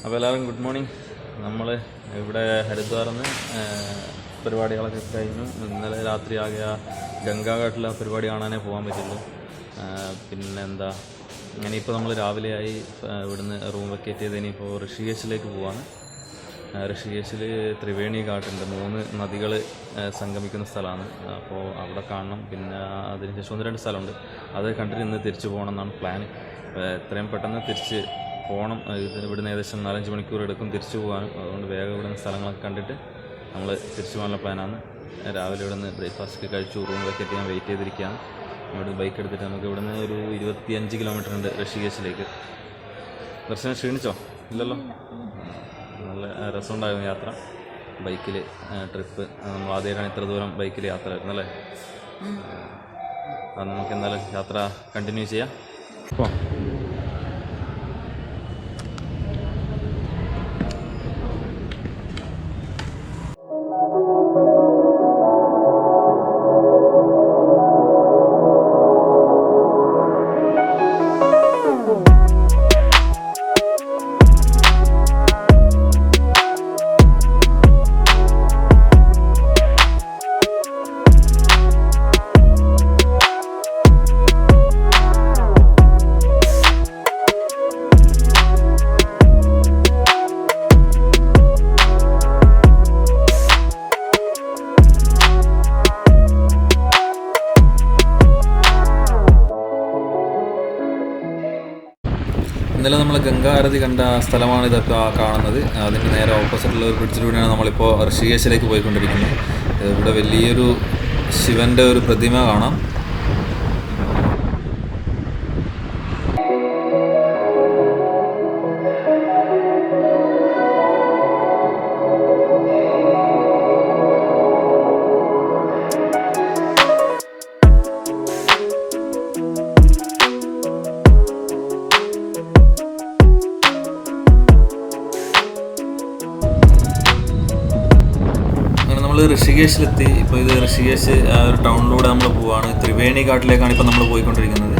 അപ്പോൾ എല്ലാവരും good morning. നമ്മൾ ഇവിടെ ഹരിദ്വാറിന്ന് പരിപാടികളൊക്കെ കഴിഞ്ഞു. ഇന്നലെ രാത്രി ആകെ ഗംഗാഘാട്ടിലെ പരിപാടി കാണാനേ പോകാൻ പറ്റുള്ളൂ. പിന്നെന്താ, ഇനിയിപ്പോൾ നമ്മൾ രാവിലെയായി ഇവിടുന്ന് റൂം വെക്കേറ്റ് ചെയ്ത് ഇനിയിപ്പോൾ ഋഷികേശിലേക്ക് പോവാണ്. ഋഷികേശിൽ ത്രിവേണി ഘാട്ടുണ്ട്, 3 നദികൾ സംഗമിക്കുന്ന സ്ഥലമാണ്. അപ്പോൾ അവിടെ കാണണം. പിന്നെ അതിനുശേഷം 1-2 സ്ഥലമുണ്ട്, അത് കണ്ടിട്ട് ഇന്ന് തിരിച്ചു പോകണം എന്നാണ് പ്ലാൻ. എത്രയും പെട്ടെന്ന് തിരിച്ച് പോകണം. ഇവിടുന്ന് ഏകദേശം 4-5 മണിക്കൂർ എടുക്കും തിരിച്ചു പോകാനും. അതുകൊണ്ട് വേഗം ഇവിടുന്ന് സ്ഥലങ്ങളൊക്കെ കണ്ടിട്ട് നമ്മൾ തിരിച്ചു പോകാനുള്ള പ്ലാനാണ്. രാവിലെ ഇവിടുന്ന് ബ്രേക്ക്ഫാസ്റ്റ് കഴിച്ചു, റൂം വെക്കേറ്റ് ചെയ്യാൻ വെയിറ്റ് ചെയ്തിരിക്കുകയാണ്. ഇവിടെ ബൈക്ക് എടുത്തിട്ട് നമുക്ക് ഇവിടുന്ന് ഒരു 25 കിലോമീറ്റർ ഉണ്ട് ഋഷികേശിലേക്ക്. ദർശനം ക്ഷീണിച്ചോ? ഇല്ലല്ലോ. നല്ല രസമുണ്ടായിരുന്നു യാത്ര, ബൈക്കിൽ ട്രിപ്പ്. നമ്മൾ ആദ്യമായിട്ടാണ് ഇത്ര ദൂരം ബൈക്കിൽ യാത്ര വരുന്നല്ലേ. അത് നമുക്ക് എന്തായാലും യാത്ര കണ്ടിന്യൂ ചെയ്യാം. അപ്പോൾ ഇന്നലെ നമ്മൾ ഗംഗാ ആരതി കണ്ട സ്ഥലമാണ് ഇതൊക്കെ കാണുന്നത്. അതിൻ്റെ നേരെ ഓപ്പോസിറ്റുള്ള ഒരു ബ്രിഡ്ജിലൂടെയാണ് നമ്മളിപ്പോൾ ഋഷികേശിലേക്ക് പോയിക്കൊണ്ടിരിക്കുന്നത്. ഇവിടെ വലിയൊരു ശിവൻ്റെ ഒരു പ്രതിമ കാണാം. ഋഷികേശിലെത്തി. ഇപ്പോൾ ഇത് ഋഷികേശ് ഒരു ടൗണിലൂടെ നമ്മൾ പോവുകയാണ്. ത്രിവേണി ഘാട്ടിലേക്കാണ് ഇപ്പോൾ നമ്മൾ പോയിക്കൊണ്ടിരിക്കുന്നത്.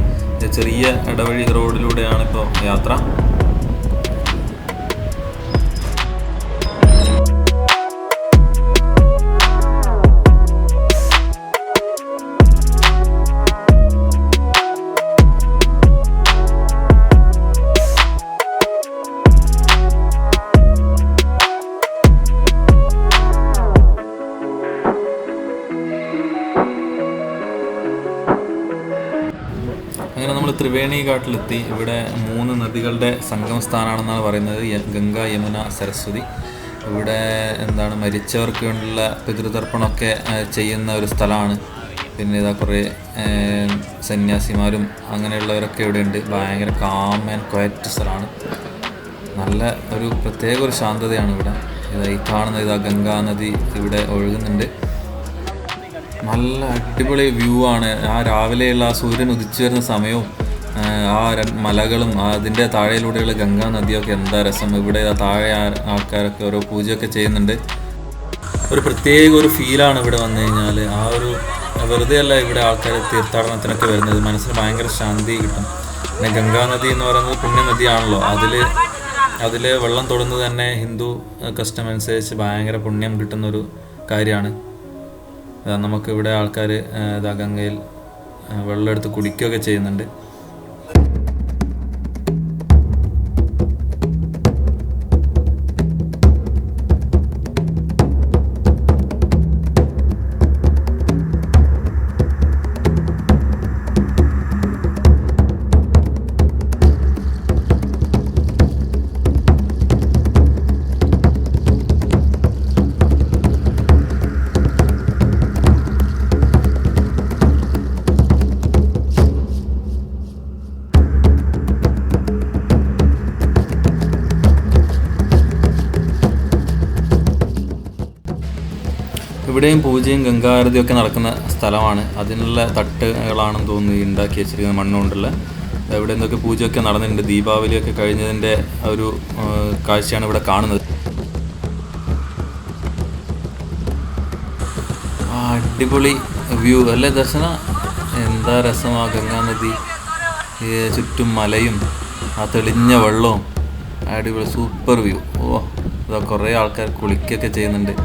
ചെറിയ ഇടവഴി റോഡിലൂടെയാണ് ഇപ്പോൾ യാത്ര. അങ്ങനെ നമ്മൾ ത്രിവേണി ഘാട്ടിലെത്തി. ഇവിടെ 3 നദികളുടെ സംഗമ സ്ഥാനമാണെന്നാണ് പറയുന്നത്, ഗംഗ, യമുന, സരസ്വതി. ഇവിടെ എന്താണ്, മരിച്ചവർക്ക് വേണ്ടിയുള്ള പിതൃതർപ്പണമൊക്കെ ചെയ്യുന്ന ഒരു സ്ഥലമാണ്. പിന്നെ ഇതാ കുറേ സന്യാസിമാരും അങ്ങനെയുള്ളവരൊക്കെ ഇവിടെ ഉണ്ട്. ഭയങ്കര കാം ആൻഡ് ക്വയറ്റ് സ്ഥലമാണ്. നല്ല ഒരു പ്രത്യേക ഒരു ശാന്തതയാണ് ഇവിടെ. ഈ കാണുന്ന ഇതാ ഗംഗാ നദി ഇവിടെ ഒഴുകുന്നുണ്ട്. നല്ല അടിപൊളി വ്യൂ ആണ്. ആ രാവിലെയുള്ള ആ സൂര്യൻ ഉദിച്ചു വരുന്ന സമയവും ആ മലകളും അതിൻ്റെ താഴെയിലൂടെയുള്ള ഗംഗാ നദിയൊക്കെ എന്താ രസം. ഇവിടെ താഴെ ആൾക്കാരൊക്കെ ഓരോ പൂജയൊക്കെ ചെയ്യുന്നുണ്ട്. ഒരു പ്രത്യേക ഒരു ഫീലാണ് ഇവിടെ വന്നു കഴിഞ്ഞാൽ. ആ ഒരു വെറുതെ അല്ല ഇവിടെ ആൾക്കാർ തീർത്ഥാടനത്തിനൊക്കെ വരുന്നത്, മനസ്സിന് ഭയങ്കര ശാന്തി കിട്ടും. പിന്നെ ഗംഗാ നദി എന്ന് പറയുന്നത് പുണ്യനദിയാണല്ലോ. അതിൽ വെള്ളം തൊടുന്നത് തന്നെ ഹിന്ദു കസ്റ്റം അനുസരിച്ച് ഭയങ്കര പുണ്യം കിട്ടുന്നൊരു കാര്യമാണ്. നമുക്കിവിടെ ആൾക്കാർ ഗംഗയിൽ വെള്ളം എടുത്ത് കുടിക്കുകയൊക്കെ ചെയ്യുന്നുണ്ട്. ഇവിടെയും പൂജയും ഗംഗാരതിയൊക്കെ നടക്കുന്ന സ്ഥലമാണ്. അതിനുള്ള തട്ടുകളാണെന്ന് തോന്നുന്നു ഉണ്ടാക്കി വെച്ചിരിക്കുന്നത്, മണ്ണുകൊണ്ടുള്ള. ഇവിടെ എന്തൊക്കെ പൂജയൊക്കെ നടന്നിട്ടുണ്ട്. ദീപാവലിയൊക്കെ കഴിഞ്ഞതിൻ്റെ ഒരു കാഴ്ചയാണ് ഇവിടെ കാണുന്നത്. അടിപൊളി വ്യൂ അല്ലേ ദർശന? എന്താ രസമാണ് ഗംഗാനദി, ചുറ്റും മലയും ആ തെളിഞ്ഞ വെള്ളവും അടിപൊളി സൂപ്പർ വ്യൂ. ഓ ഇതാ കുറേ ആൾക്കാർ കുളിക്കൊക്കെ ചെയ്യുന്നുണ്ട്.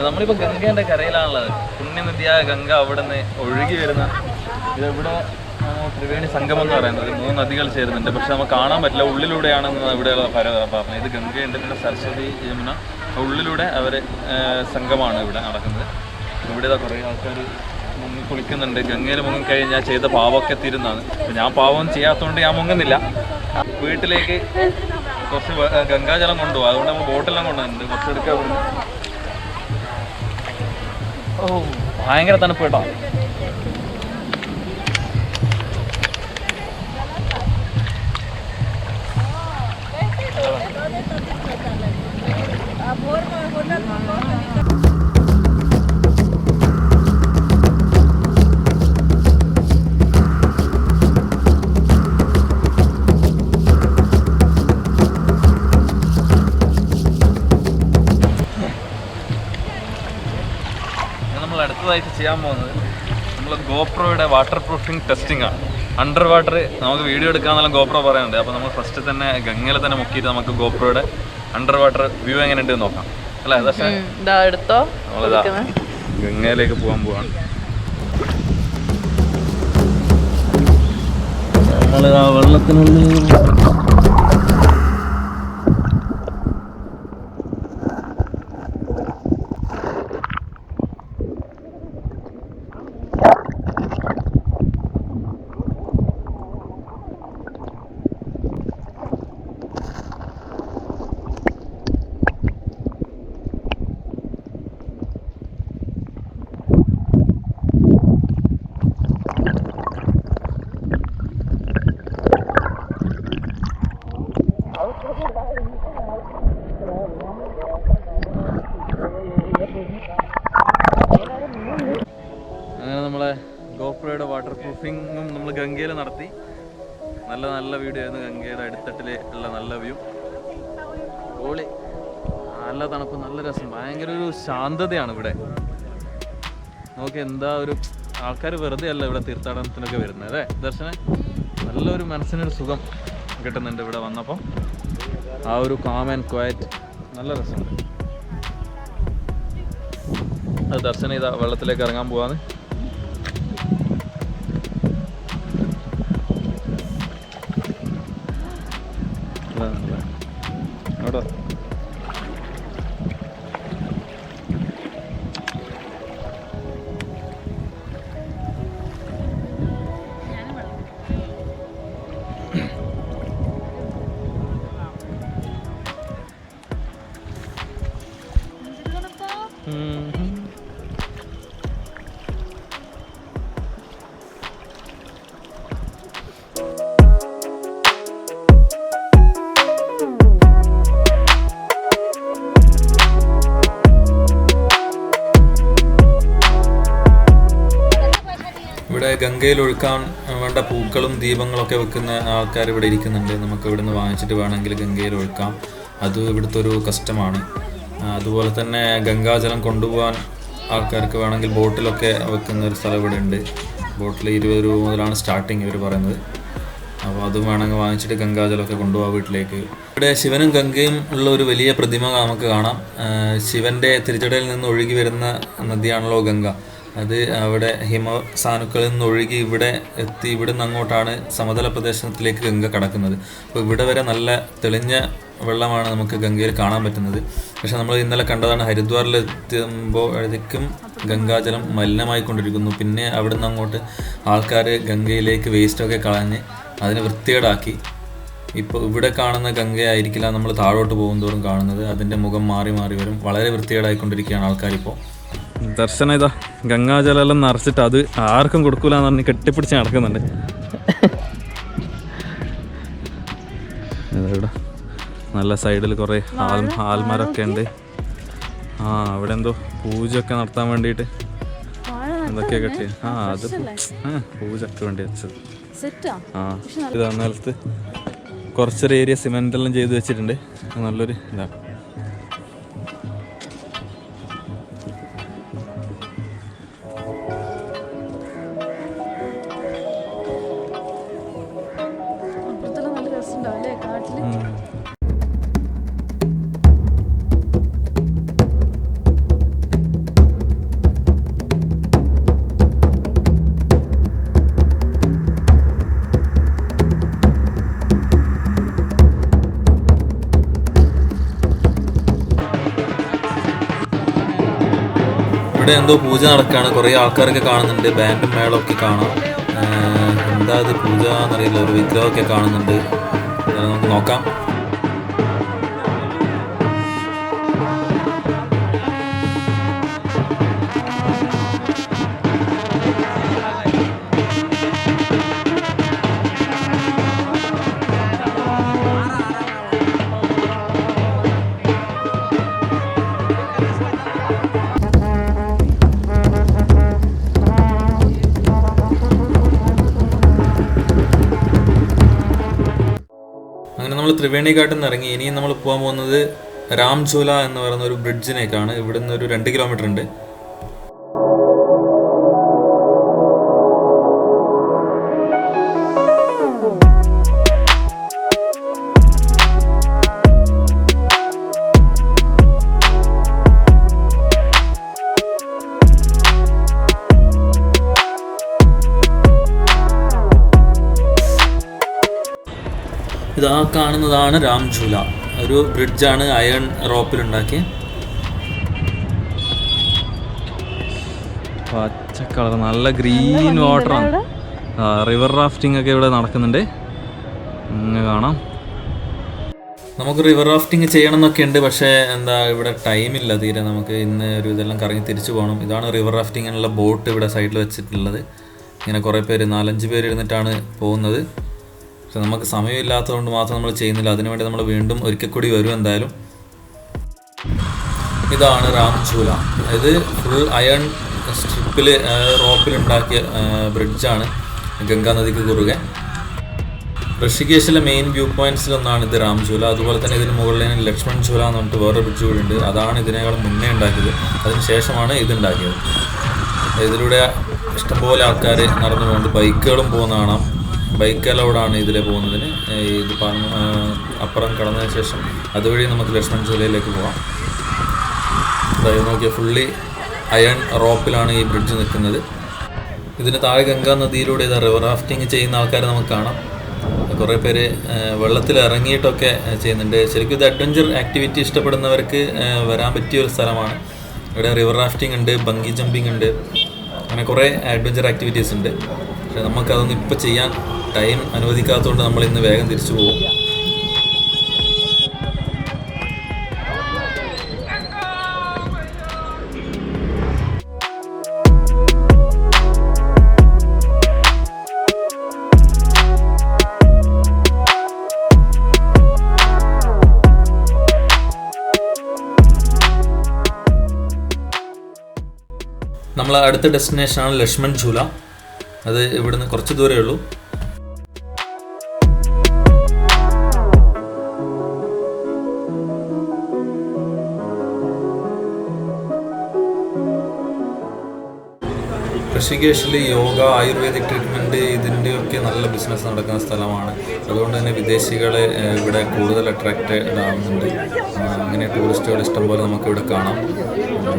നമ്മളിപ്പോൾ ഗംഗേൻ്റെ കരയിലാണുള്ളത്. പുണ്യനദിയായ ഗംഗ അവിടെ നിന്ന് ഒഴുകി വരുന്ന ഇതിവിടെ ത്രിവേണി സംഗമം എന്ന് പറയുന്നത് 3 നദികൾ ചേരുന്നുണ്ട്. പക്ഷെ നമുക്ക് കാണാൻ പറ്റില്ല, ഉള്ളിലൂടെയാണെന്ന് ഇവിടെയുള്ള പറഞ്ഞത്. ഇത് ഗംഗയുണ്ട്, പിന്നെ സരസ്വതി, യമുന, ഉള്ളിലൂടെ അവർ സംഗമമാണ് ഇവിടെ നടക്കുന്നത്. ഇവിടെ കുറേ ആൾക്കാർ മുങ്ങി കുളിക്കുന്നുണ്ട്. ഗംഗയിൽ മുങ്ങിക്കഴിഞ്ഞാൽ ചെയ്ത പാവമൊക്കെ തീരുന്നതാണ്. ഞാൻ പാവം ചെയ്യാത്തതുകൊണ്ട് ഞാൻ മുങ്ങുന്നില്ല. വീട്ടിലേക്ക് കുറച്ച് ഗംഗാജലം കൊണ്ടുപോകും, അതുകൊണ്ട് നമ്മൾ ബോട്ടെല്ലാം കൊണ്ടുവന്നിട്ടുണ്ട്. കുറച്ചെടുക്കാൻ ഇവിടുന്ന്. ഓ ഭയങ്കര തണുപ്പ് കേട്ടോ. അടുത്തതായിട്ട് ചെയ്യാൻ പോകുന്നത് നമ്മൾ ഗോപ്രോയുടെ വാട്ടർ പ്രൂഫിംഗ് ടെസ്റ്റിംഗ് ആണ്. അണ്ടർ വാട്ടർ നമുക്ക് വീഡിയോ എടുക്കാമെന്നെല്ലാം ഗോപ്രോ പറയാനുണ്ട്. അപ്പോൾ നമ്മൾ ഫസ്റ്റ് തന്നെ ഗംഗയിൽ തന്നെ മുക്കിയിട്ട് നമുക്ക് ഗോപ്രോയുടെ അണ്ടർ വാട്ടർ വ്യൂ എങ്ങനെയുണ്ട് നോക്കാം അല്ലേ? നമ്മളിതാ ഗംഗയിലേക്ക് പോകാൻ പോവാണ്. നമ്മളിതാ വെള്ളത്തിനുള്ളിൽ നമ്മളെ ഗോപ്രോയുടെ വാട്ടർ പ്രൂഫിങ്ങും നമ്മൾ ഗംഗയിൽ നടത്തി. നല്ല വീഡിയോ ആയിരുന്നു. ഗംഗയുടെ അടിത്തട്ടിൽ ഉള്ള നല്ല വ്യൂ. ഓളി നല്ല തണുപ്പ്, നല്ല രസം, ഭയങ്കര ഒരു ശാന്തതയാണ് ഇവിടെ. നോക്കി എന്താ ഒരു ആൾക്കാർ വെറുതെ അല്ല ഇവിടെ തീർത്ഥാടനത്തിനൊക്കെ വരുന്നത് അല്ലേ ദർശന. നല്ലൊരു മനസ്സിനൊരു സുഖം കിട്ടുന്നുണ്ട് ഇവിടെ വന്നപ്പോൾ. ആ ഒരു കാം ആൻഡ് ക്വയറ്റ് നല്ല രസമുണ്ട്. അത് ദർശന ഇതാ വെള്ളത്തിലേക്ക് ഇറങ്ങാൻ പോവാന്ന്. അവിടെ ഗംഗയിൽ ഒഴുക്കാൻ വേണ്ട പൂക്കളും ദീപങ്ങളൊക്കെ വെക്കുന്ന ആൾക്കാർ ഇവിടെ ഇരിക്കുന്നുണ്ട്. നമുക്ക് ഇവിടെ നിന്ന് വാങ്ങിച്ചിട്ട് വേണമെങ്കിൽ ഗംഗയിൽ ഒഴുക്കാം. അത് ഇവിടുത്തെ ഒരു കസ്റ്റമാണ്. അതുപോലെ തന്നെ ഗംഗാജലം കൊണ്ടുപോകാൻ ആൾക്കാർക്ക് വേണമെങ്കിൽ ബോട്ടിലൊക്കെ വെക്കുന്ന ഒരു സ്ഥലം ഇവിടെ ഉണ്ട്. ബോട്ടിൽ 20 രൂപ മുതലാണ് സ്റ്റാർട്ടിങ് ഇവർ പറയുന്നത്. അപ്പോൾ അതും വേണമെങ്കിൽ വാങ്ങിച്ചിട്ട് ഗംഗാജലമൊക്കെ കൊണ്ടുപോകാം വീട്ടിലേക്ക്. ഇവിടെ ശിവനും ഗംഗയും ഉള്ള ഒരു വലിയ പ്രതിമ നമുക്ക് കാണാം. ശിവൻ്റെ തിരിച്ചടയിൽ നിന്ന് ഒഴുകി വരുന്ന നദിയാണല്ലോ ഗംഗ. അത് അവിടെ ഹിമസാനുക്കളിൽ നിന്ന് ഒഴുകി ഇവിടെ എത്തി. ഇവിടെ നിന്ന് അങ്ങോട്ടാണ് സമതല പ്രദേശത്തിലേക്ക് ഗംഗ കടക്കുന്നത്. അപ്പോൾ ഇവിടെ വരെ നല്ല തെളിഞ്ഞ വെള്ളമാണ് നമുക്ക് ഗംഗയിൽ കാണാൻ പറ്റുന്നത്. പക്ഷെ നമ്മൾ ഇന്നലെ കണ്ടതാണ് ഹരിദ്വാറിലെത്തുമ്പോഴേക്കും ഗംഗാജലം മലിനമായിക്കൊണ്ടിരിക്കുന്നു. പിന്നെ അവിടെ നിന്ന് അങ്ങോട്ട് ആൾക്കാർ ഗംഗയിലേക്ക് വേസ്റ്റൊക്കെ കളഞ്ഞ് അതിനെ വൃത്തികേടാക്കി. ഇപ്പോൾ ഇവിടെ കാണുന്ന ഗംഗയായിരിക്കില്ല നമ്മൾ താഴോട്ട് പോകും തോറും കാണുന്നത്. അതിൻ്റെ മുഖം മാറി മാറി വരും. വളരെ വൃത്തികേടായിക്കൊണ്ടിരിക്കുകയാണ് ആൾക്കാരിപ്പോൾ. ദർശനം ഇതാ ഗംഗാജലം നിറച്ചിട്ട് അത് ആർക്കും കൊടുക്കൂല എന്ന് പറഞ്ഞ് കെട്ടിപ്പിടിച്ച് നടക്കുന്നുണ്ട്. നല്ല സൈഡിൽ കുറേ ആൽമരമൊക്കെ ഉണ്ട്. ആ അവിടെ എന്തോ പൂജയൊക്കെ നടത്താൻ വേണ്ടിയിട്ട് എന്തൊക്കെയാ കെട്ടി. അത് പൂജയൊക്കെ വേണ്ടി വെച്ചത്. ഇതാ നിലത്ത് കുറച്ചൊരു ഏരിയ സിമെൻ്റ് എല്ലാം ചെയ്ത് വെച്ചിട്ടുണ്ട്. നല്ലൊരു ഇതാണ്. ഇവിടെ എന്തോ പൂജ നടക്കുകയാണ്. കുറേ ആൾക്കാരൊക്കെ കാണുന്നുണ്ട്. ബാൻഡും മേളമൊക്കെ കാണാം. എന്താ ഇത് പൂജ എന്നറിയില്ല. ഒരു വിഗ്രഹമൊക്കെ കാണുന്നുണ്ട്. നമുക്ക് നോക്കാം. അങ്ങനെ നമ്മൾ ത്രിവേണി ഘാട്ടിൽ നിന്ന് ഇറങ്ങി. ഇനിയും നമ്മൾ പോകാൻ പോകുന്നത് രാംഝൂല എന്ന് പറയുന്ന ഒരു ബ്രിഡ്ജിനേക്കാണ്. ഇവിടെ നിന്ന് ഒരു 2 കിലോമീറ്റർ ഉണ്ട്. ഇതാ കാണുന്നതാണ് രാംഝൂല. ഒരു ബ്രിഡ്ജാണ് അയൺ റോപ്പിലുണ്ടാക്കി. പച്ച കളർ, നല്ല ഗ്രീൻ വാട്ടറാണ്. റിവർ റാഫ്റ്റിംഗ് ഒക്കെ ഇവിടെ നടക്കുന്നുണ്ട്. ഇങ്ങനെ കാണാം. നമുക്ക് റിവർ റാഫ്റ്റിംഗ് ചെയ്യണം എന്നൊക്കെ ഉണ്ട്. പക്ഷേ എന്താ ഇവിടെ ടൈമില്ല തീരെ. നമുക്ക് ഇന്ന് ഒരു ഇതെല്ലാം കറങ്ങി തിരിച്ചു പോകണം. ഇതാണ് റിവർ റാഫ്റ്റിങ്ങിനുള്ള ബോട്ട് ഇവിടെ സൈഡിൽ വെച്ചിട്ടുള്ളത്. ഇങ്ങനെ കുറേ പേര് 4-5 പേര് ഇരുന്നിട്ടാണ് പോകുന്നത്. പക്ഷെ നമുക്ക് സമയമില്ലാത്തതുകൊണ്ട് മാത്രം നമ്മൾ ചെയ്യുന്നില്ല. അതിനുവേണ്ടി നമ്മൾ വീണ്ടും ഒരിക്കൽ കൂടി വരും എന്തായാലും. ഇതാണ് രാംഝൂല. ഇത് ഫുൾ അയൺ സ്ട്രിപ്പിൽ റോപ്പിലുണ്ടാക്കിയ ബ്രിഡ്ജാണ് ഗംഗാ നദിക്ക് കുറുകെ. ഋഷികേശിലെ മെയിൻ വ്യൂ പോയിന്റ്സിലൊന്നാണ് ഇത് രാംഝൂല. അതുപോലെ തന്നെ ഇതിന് മുകളിൽ ലക്ഷ്മൺ ഝൂല എന്ന് പറഞ്ഞിട്ട് വേറൊരു ബ്രിഡ്ജ് കൂടി ഉണ്ട്. അതാണ് ഇതിനേക്കാൾ മുന്നേ ഉണ്ടാക്കിയത്. അതിന് ശേഷമാണ് ഇതുണ്ടാക്കിയത്. ഇതിലൂടെ ഇഷ്ടംപോലെ ആൾക്കാർ നടന്നു പോകുന്നുണ്ട്. ബൈക്കുകളും പോകുന്ന കാണാം. ബൈക്ക് അലൗഡാണ് ഇതിലെ പോകുന്നതിന്. ഇത് അപ്പുറം കടന്നതിന് ശേഷം അതുവഴി നമുക്ക് ലക്ഷ്മൺ ഝൂലയിലേക്ക് പോകാം. അതായത് നോക്കിയാൽ ഫുള്ളി അയൺ റോപ്പിലാണ് ഈ ബ്രിഡ്ജ് നിൽക്കുന്നത്. ഇതിന് താഴെ ഗംഗാ നദിയിലൂടെ ഇത് റിവർ റാഫ്റ്റിംഗ് ചെയ്യുന്ന ആൾക്കാരെ നമുക്ക് കാണാം. കുറേ പേര് വെള്ളത്തിൽ ഇറങ്ങിയിട്ടൊക്കെ ചെയ്യുന്നുണ്ട്. ശരിക്കും ഇത് അഡ്വഞ്ചർ ആക്ടിവിറ്റി ഇഷ്ടപ്പെടുന്നവർക്ക് വരാൻ പറ്റിയ ഒരു സ്ഥലമാണ്. ഇവിടെ റിവർ റാഫ്റ്റിംഗ് ഉണ്ട്, ബങ്കി ജമ്പിങ് ഉണ്ട്, അങ്ങനെ കുറേ അഡ്വഞ്ചർ ആക്ടിവിറ്റീസ് ഉണ്ട്. പക്ഷെ നമുക്കതൊന്നും ഇപ്പോൾ ചെയ്യാൻ ടൈം അനുവദിക്കാത്തതുകൊണ്ട് നമ്മൾ ഇന്ന് വേഗം തിരിച്ചു പോകും. നമ്മളെ അടുത്ത ഡെസ്റ്റിനേഷനാണ് ലക്ഷ്മൺ ഝൂല. അത് ഇവിടുന്ന് കുറച്ച് ദൂരമേ ഉള്ളൂ. ഋഷികേശിൽ യോഗ, ആയുർവേദിക് ട്രീറ്റ്മെൻറ്റ് ഇതിൻ്റെയൊക്കെ നല്ല ബിസിനസ് നടക്കുന്ന സ്ഥലമാണ്. അതുകൊണ്ട് തന്നെ വിദേശികളെ ഇവിടെ കൂടുതൽ അട്രാക്റ്റഡ് ആവുന്നുണ്ട്. അങ്ങനെ ടൂറിസ്റ്റുകൾ ഇഷ്ടംപോലെ നമുക്കിവിടെ കാണാം.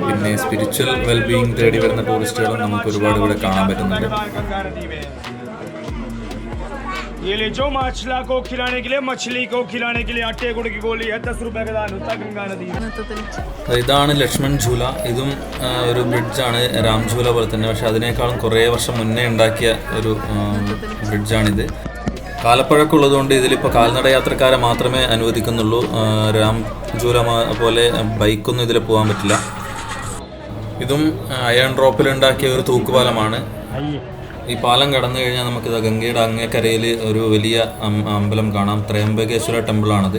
പിന്നെ സ്പിരിച്വൽ വെൽബീയിങ് തേടി വരുന്ന ടൂറിസ്റ്റുകളും നമുക്ക് ഒരുപാട് ഇവിടെ കാണാൻ പറ്റുന്നുണ്ട്. ये ले जो मछला को खिलाने के लिए, मछली को खिलाने के लिए आटे गुड़ की गोली है, 10 रुपए का दान होता है गंगा नदी में. ഇതാണ് ലക്ഷ്മൺ ഝൂല. ഇതും ഒരു ബ്രിഡ്ജാണ് രാംഝൂല പോലെ തന്നെ. പക്ഷെ അതിനേക്കാളും കുറേ വർഷം മുന്നേ ഉണ്ടാക്കിയ ഒരു ബ്രിഡ്ജാണിത്. കാലപ്പഴക്കമുള്ളതുകൊണ്ട് ഇതിലിപ്പോൾ കാൽനട യാത്രക്കാരെ മാത്രമേ അനുവദിക്കുന്നുള്ളൂ. രാംഝൂല പോലെ ബൈക്കൊന്നും ഇതിൽ പോകാൻ പറ്റില്ല. ഇതും അയൺ ഡ്രോപ്പിലുണ്ടാക്കിയ ഒരു തൂക്കുപാലമാണ്. ഈ പാലം കടന്നു കഴിഞ്ഞാൽ നമുക്കിത് ഗംഗയുടെ അങ്ങേക്കരയിൽ ഒരു വലിയ അമ്പലം കാണാം. ത്രയംബകേശ്വര ടെമ്പിളാണത്.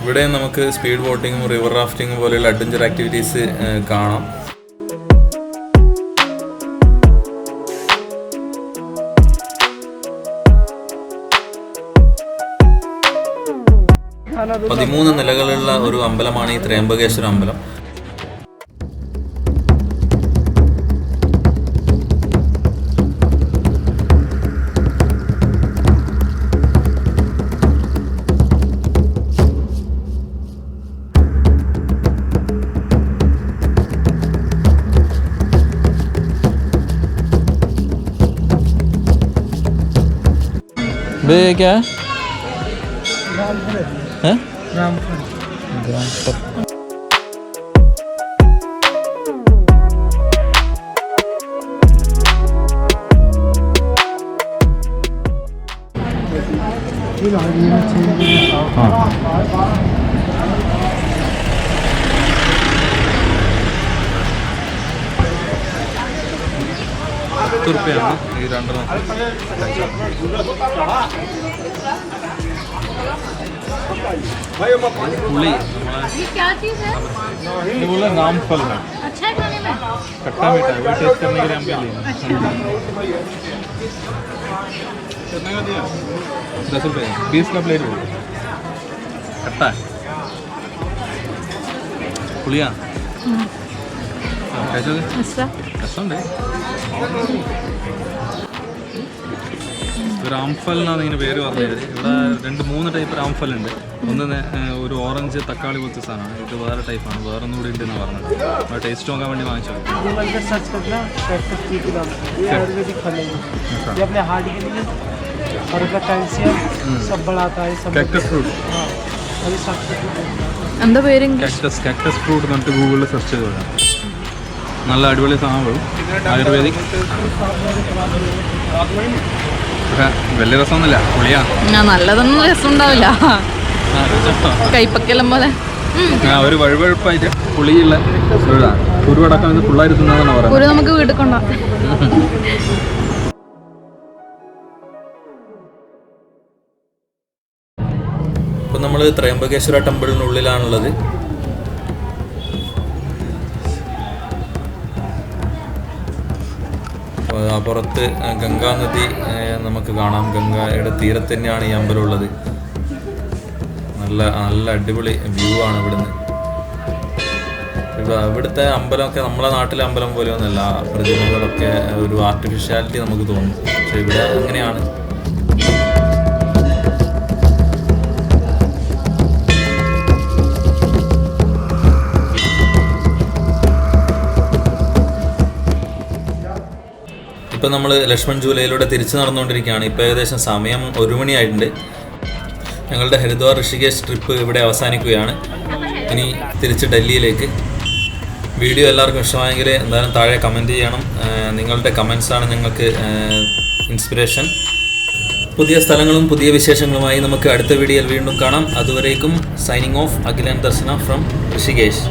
ഇവിടെ നമുക്ക് സ്പീഡ് ബോട്ടിങ്ങും റിവർ റാഫ്റ്റിങ്ങും പോലെയുള്ള അഡ്വഞ്ചർ ആക്ടിവിറ്റീസ് കാണാം. പതിമൂന്ന് നിലകളുള്ള ഒരു അമ്പലമാണ് ഈ ത്രയംബകേശ്വര അമ്പലം. क्या है? ₹10 ഈ രണ്ടെണ്ണം. पुली ये क्या चीज़ है? ये बोला रामफल है. अच्छा है खाने में? खट्टा मीठा है, वो टेस्ट करने के लिए हम पे लिए. कितने का दिया? ₹10 20 का प्लेट बोलो. खट्टा है पुलिया. कैसे है? अच्छा രസം ഉണ്ട്. രാംഫൽ എന്നാണ് ഇതിന് പേര് പറഞ്ഞത്. ഇവിടെ 2-3 ടൈപ്പ് രാംഫൽ ഉണ്ട്. ഒന്ന് ഒരു ഓറഞ്ച് തക്കാളി പോലത്തെ സാധനമാണ്. ഇത് വേറെ ടൈപ്പാണ്, വേറെ ഒന്നും കൂടി ഉണ്ടെന്ന് പറഞ്ഞത്. ടേസ്റ്റ് നോക്കാൻ വേണ്ടി വാങ്ങിച്ചത്. എന്താ പേര്? കാക്ടസ് ഫ്രൂട്ട് എന്നിട്ട് ഗൂഗിളിൽ സെർച്ച് ചെയ്ത് വരാം. നല്ല അടിപൊളി സാധനം, ആയുർവേദിക്. വലിയ രസമൊന്നുമില്ല, പുളിയാ. നല്ലതൊന്നും രസം ഉണ്ടാവില്ല, കൈപ്പക്കെല്ലാം പോലെ. ഒരു വഴുവഴുപ്പായിട്ട് പുളിയുള്ള കുരുവടക്കം ഇത് ഫുള്ളായിട്ട് തിന്നാന്നാണ് പറയുന്നത്. കുരു നമുക്ക് വീട്ടിൽ കൊണ്ടുപോകാം. ഇപ്പം നമ്മൾ ത്രയംബകേശ്വര ടെമ്പിളിനുള്ളിലാണുള്ളത്. പുറത്ത് ഗംഗാനദി നമുക്ക് കാണാം. ഗംഗയുടെ തീരത്ത് തന്നെയാണ് ഈ അമ്പലം ഉള്ളത്. നല്ല നല്ല അടിപൊളി വ്യൂ ആണ് ഇവിടുന്ന്. ഇവിടുത്തെ അമ്പലമൊക്കെ നമ്മളെ നാട്ടിലെ അമ്പലം പോലെയൊന്നുമല്ല. പ്രതിമകളൊക്കെ ഒരു ആർട്ടിഫിഷ്യാലിറ്റി നമുക്ക് തോന്നും. പക്ഷെ ഇവിടെ അങ്ങനെയാണ്. ഇപ്പം നമ്മൾ ലക്ഷ്മൺ ജൂലയിലൂടെ തിരിച്ചു നടന്നുകൊണ്ടിരിക്കുകയാണ്. ഇപ്പോൾ ഏകദേശം സമയം 1 മണിയായിട്ടുണ്ട്. ഞങ്ങളുടെ ഹരിദ്വാർ ഋഷികേശ് ട്രിപ്പ് ഇവിടെ അവസാനിക്കുകയാണ്. ഇനി തിരിച്ച് ഡൽഹിയിലേക്ക്. വീഡിയോ എല്ലാവർക്കും ഇഷ്ടമായെങ്കിൽ എന്തായാലും താഴെ കമൻറ്റ് ചെയ്യണം. നിങ്ങളുടെ കമൻസാണ് ഞങ്ങൾക്ക് ഇൻസ്പിറേഷൻ. പുതിയ സ്ഥലങ്ങളും പുതിയ വിശേഷങ്ങളുമായി നമുക്ക് അടുത്ത വീഡിയോയിൽ വീണ്ടും കാണാം. അതുവരേക്കും signing off, Akhilan Darshana from Rishikesh.